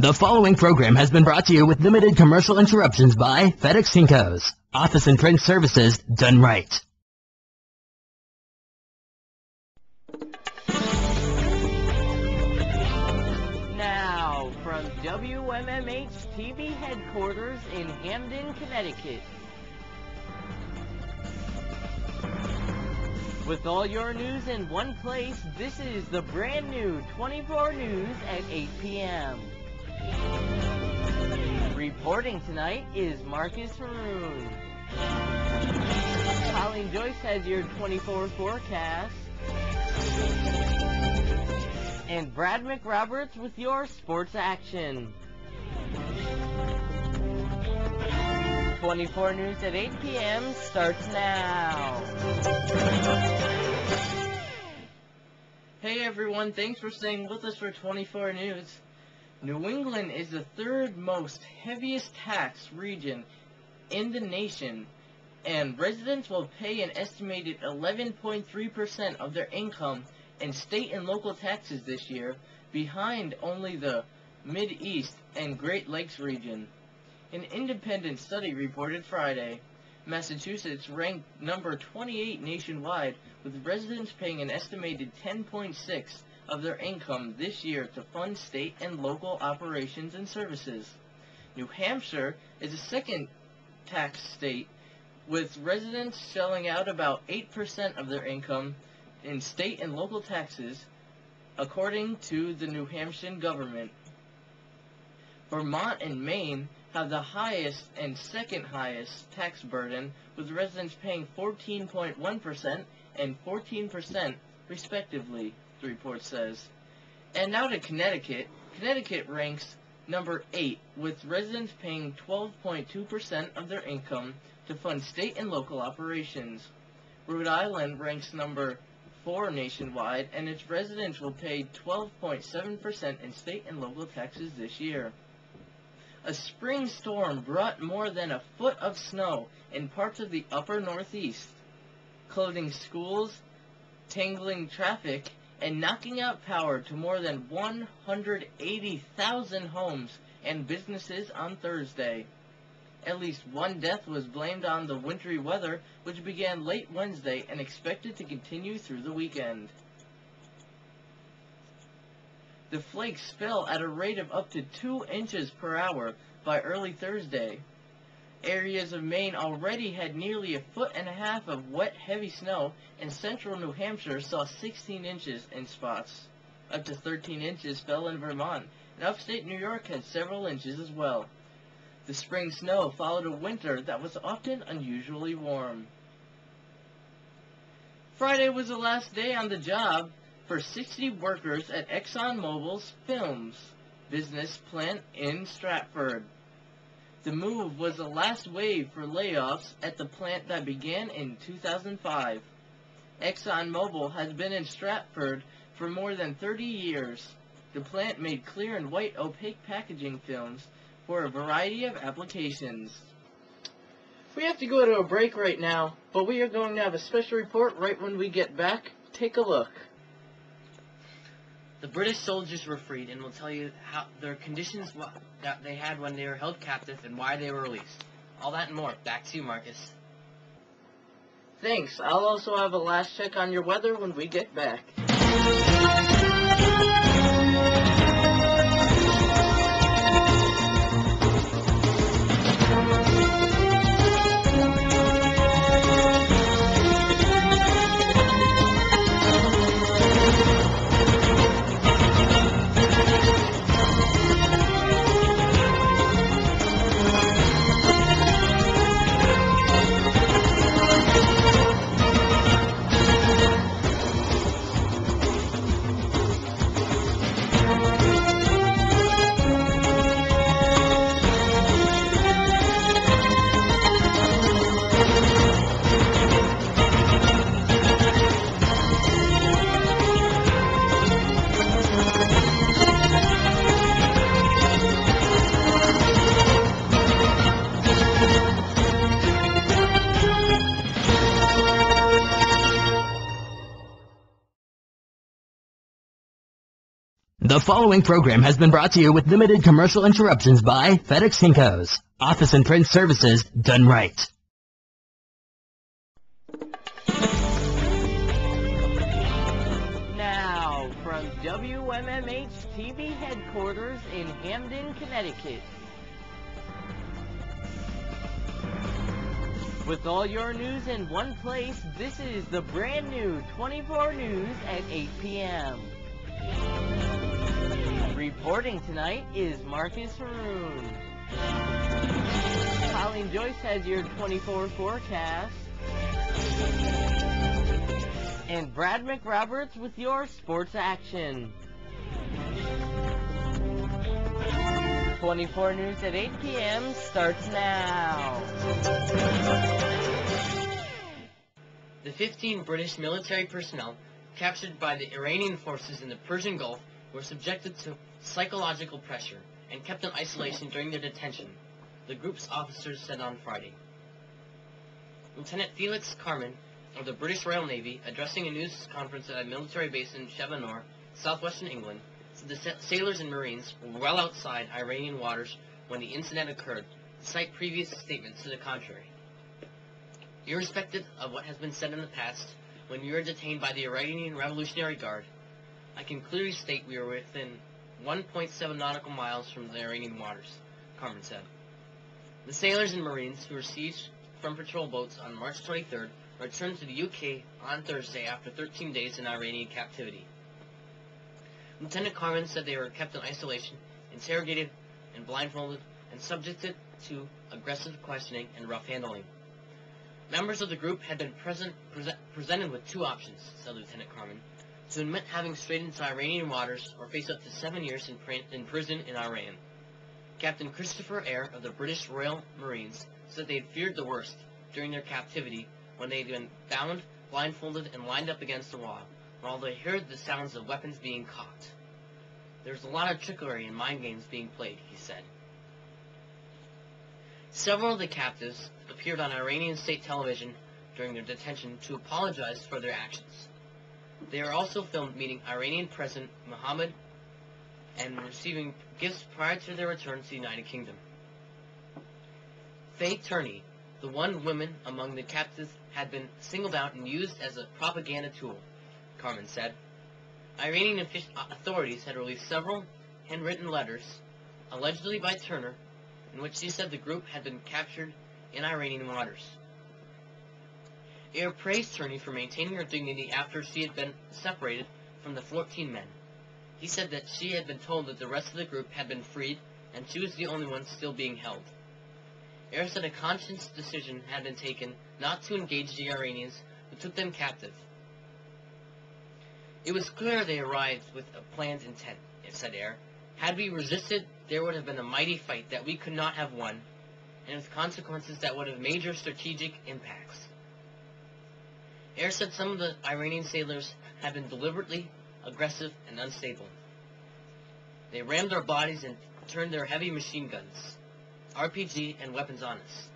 The following program has been brought to you with limited commercial interruptions by FedEx Kinko's. Office and print services done right. Now, from WMMH TV headquarters in Hamden, Connecticut. With all your news in one place, this is the brand new 24 News at 8 p.m. Reporting tonight is Marcus Harun. Colleen Joyce has your 24 forecast. And Brad McRoberts with your sports action. 24 News at 8 p.m. starts now. Hey everyone, thanks for staying with us for 24 News. New England is the third most heaviest tax region in the nation, and residents will pay an estimated 11.3% of their income in state and local taxes this year, behind only the Mid-East and Great Lakes region. An independent study reported Friday. Massachusetts ranked number 28 nationwide, with residents paying an estimated 10.6% of their income this year to fund state and local operations and services. New Hampshire is the second tax state, with residents shelling out about 8% of their income in state and local taxes, according to the New Hampshire government. Vermont and Maine have the highest and second highest tax burden, with residents paying 14.1% and 14% respectively, the report says. And now to Connecticut. Connecticut ranks number 8, with residents paying 12.2% of their income to fund state and local operations. Rhode Island ranks number 4 nationwide, and its residents will pay 12.7% in state and local taxes this year. A spring storm brought more than a foot of snow in parts of the upper Northeast, clouding schools, tangling traffic, and knocking out power to more than 180,000 homes and businesses on Thursday. At least one death was blamed on the wintry weather, which began late Wednesday and expected to continue through the weekend. The flakes fell at a rate of up to 2 inches per hour by early Thursday. Areas of Maine already had nearly 1.5 feet of wet, heavy snow, and central New Hampshire saw 16 inches in spots. Up to 13 inches fell in Vermont, and upstate New York had several inches as well. The spring snow followed a winter that was often unusually warm. Friday was the last day on the job for 60 workers at ExxonMobil's Films business plant in Stratford. The move was the last wave for layoffs at the plant that began in 2005. ExxonMobil has been in Stratford for more than 30 years. The plant made clear and white opaque packaging films for a variety of applications. We have to go to a break right now, but we are going to have a special report right when we get back. Take a look. The British soldiers were freed, and we'll tell you how their conditions that they had when they were held captive and why they were released. All that and more. Back to you, Marcus. Thanks. I'll also have a last check on your weather when we get back. The following program has been brought to you with limited commercial interruptions by FedEx Kinko's. Office and print services done right. Now, from WMMH TV headquarters in Hamden, Connecticut. With all your news in one place, this is the brand new 24 News at 8 p.m. Reporting tonight is Marcus Harun. Colleen Joyce has your 24 forecast. And Brad McRoberts with your sports action. 24 News at 8 p.m. starts now. The 15 British military personnel captured by the Iranian forces in the Persian Gulf were subjected to psychological pressure and kept in isolation during their detention, the group's officers said on Friday. Lieutenant Felix Carmen of the British Royal Navy, addressing a news conference at a military base in Chevanor, southwestern England, said the sailors and Marines were well outside Iranian waters when the incident occurred, despite previous statements to the contrary. Irrespective of what has been said in the past, when we were detained by the Iranian Revolutionary Guard, I can clearly state we were within 1.7 nautical miles from the Iranian waters, Carmen said. The sailors and Marines who were seized from patrol boats on March 23rd returned to the UK on Thursday after 13 days in Iranian captivity. Lieutenant Carmen said they were kept in isolation, interrogated and blindfolded, and subjected to aggressive questioning and rough handling. Members of the group had been presented with two options, said Lieutenant Carmen: to admit having strayed into Iranian waters or face up to 7 years in prison in Iran. Captain Christopher Eyre of the British Royal Marines said they had feared the worst during their captivity when they had been bound, blindfolded, and lined up against the wall, while they heard the sounds of weapons being cocked. There's a lot of trickery and mind games being played, he said. Several of the captives appeared on Iranian state television during their detention to apologize for their actions. They are also filmed meeting Iranian President Mohammed and receiving gifts prior to their return to the United Kingdom. Faye Turney, the one woman among the captives, had been singled out and used as a propaganda tool, Carmen said. Iranian authorities had released several handwritten letters, allegedly by Turner, in which she said the group had been captured in Iranian waters. Eyre praised Turney for maintaining her dignity after she had been separated from the 14 men. He said that she had been told that the rest of the group had been freed, and she was the only one still being held. Eyre said a conscious decision had been taken not to engage the Iranians who took them captive. It was clear they arrived with a planned intent, said Eyre. Had we resisted, there would have been a mighty fight that we could not have won, and with consequences that would have major strategic impacts. Eyre said some of the Iranian sailors had been deliberately aggressive and unstable. They rammed our bodies and turned their heavy machine guns, RPG, and weapons on us.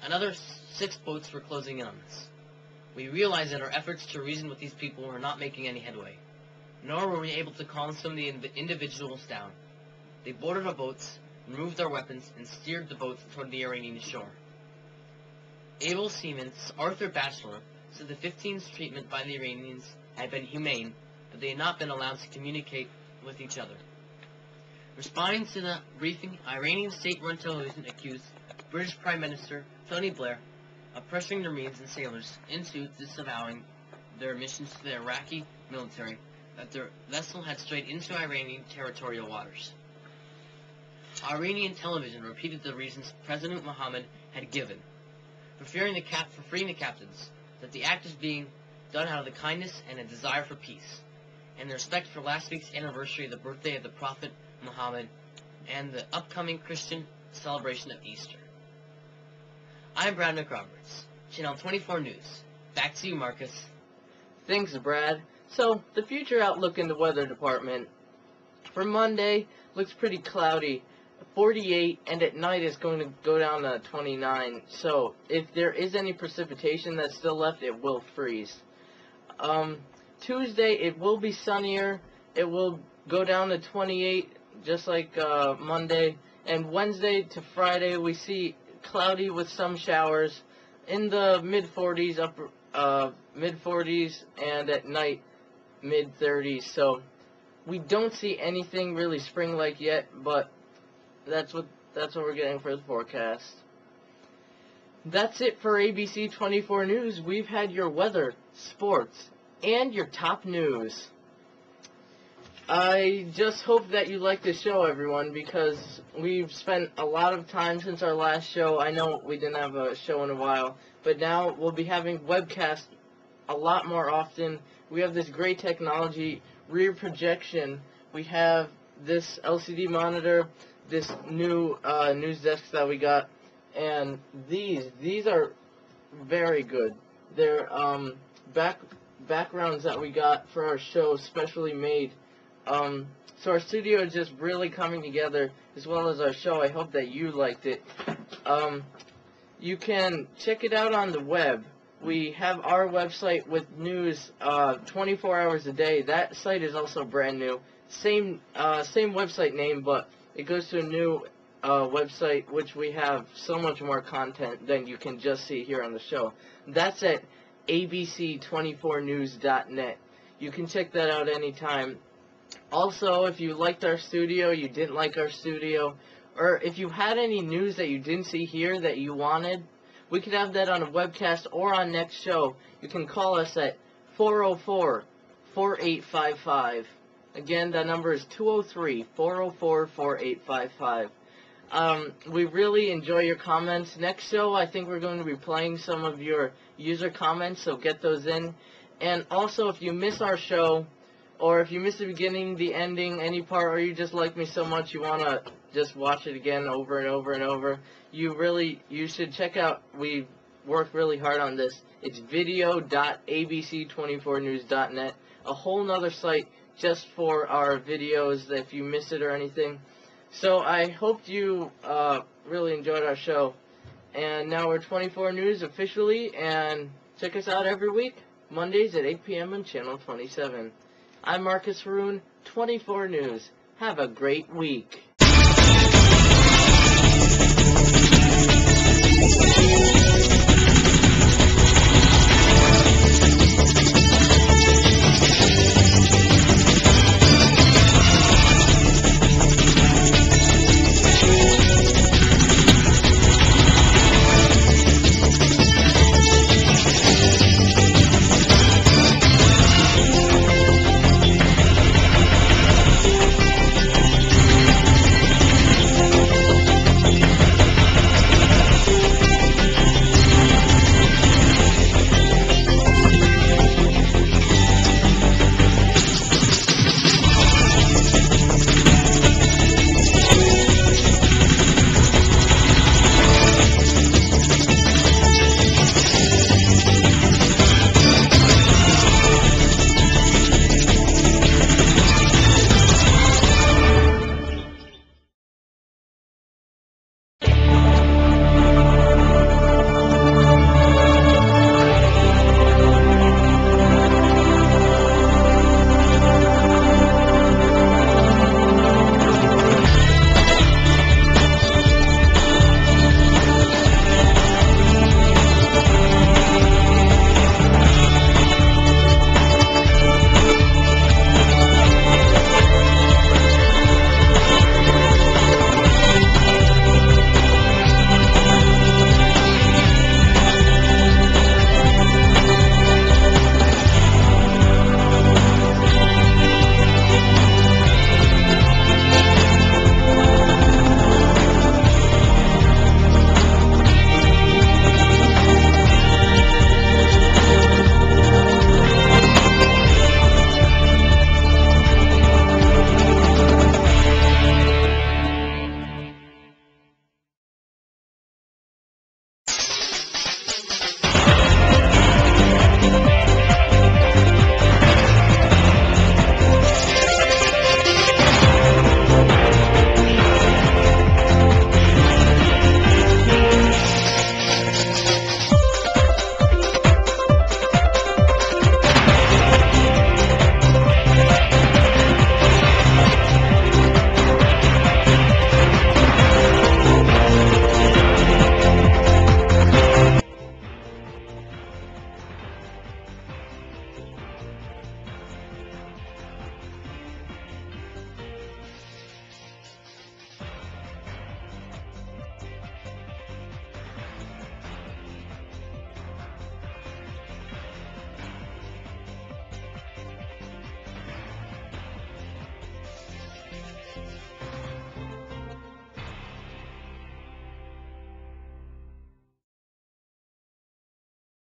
Another 6 boats were closing in on us. We realized that our efforts to reason with these people were not making any headway, nor were we able to calm some of the individuals down. They boarded our boats, removed our weapons, and steered the boats toward the Iranian shore. Able seaman Arthur Batchelor said the 15's treatment by the Iranians had been humane, but they had not been allowed to communicate with each other. Responding to the briefing, Iranian state-run television accused British Prime Minister Tony Blair of pressuring the Marines and sailors into disavowing their missions to the Iraqi military, that their vessel had strayed into Iranian territorial waters. Iranian television repeated the reasons President Mohammed had given for freeing the captives, that the act is being done out of the kindness and a desire for peace, and the respect for last week's anniversary of the birthday of the Prophet Muhammad and the upcoming Christian celebration of Easter. I'm Brad McRoberts, Channel 24 News. Back to you, Marcus. Thanks, Brad. So, the future outlook in the weather department. For Monday, looks pretty cloudy. 48, and at night it's going to go down to 29. So, if there is any precipitation that's still left, it will freeze. Tuesday, it will be sunnier. It will go down to 28, just like Monday. And Wednesday to Friday, we see cloudy with some showers in the mid-40s, mid-40s, and at night mid-30s. So we don't see anything really spring-like yet, but that's what we're getting for the forecast. That's it for ABC 24 News. We've had your weather, sports, and your top news. I just hope that you like this show, everyone, because we've spent a lot of time since our last show. I know we didn't have a show in a while, but now we'll be having webcasts a lot more often. We have this great technology, rear projection. We have this LCD monitor, this new news desk that we got, and these are very good. They're backgrounds that we got for our show, specially made. So our studio is just really coming together, as well as our show. I hope that you liked it. You can check it out on the web. We have our website with news 24 hours a day. That site is also brand new. Same website name, but it goes to a new website, which we have so much more content than you can just see here on the show. That's at abc24news.net. You can check that out anytime. Also, if you liked our studio, you didn't like our studio, or if you had any news that you didn't see here that you wanted, we could have that on a webcast or on next show. You can call us at 404-4855. Again, that number is 203-404-4855. We really enjoy your comments. Next show, I think we're going to be playing some of your user comments, so get those in. And also, if you miss our show, or if you miss the beginning, the ending, any part, or you just like me so much you want to just watch it again over and over and over, you should check out, we worked really hard on this. It's video.abc24news.net, a whole nother site just for our videos if you miss it or anything. So I hope you really enjoyed our show. And now we're 24 News officially, and check us out every week, Mondays at 8 p.m. on Channel 27. I'm Marcus Harun, 24 News. Have a great week.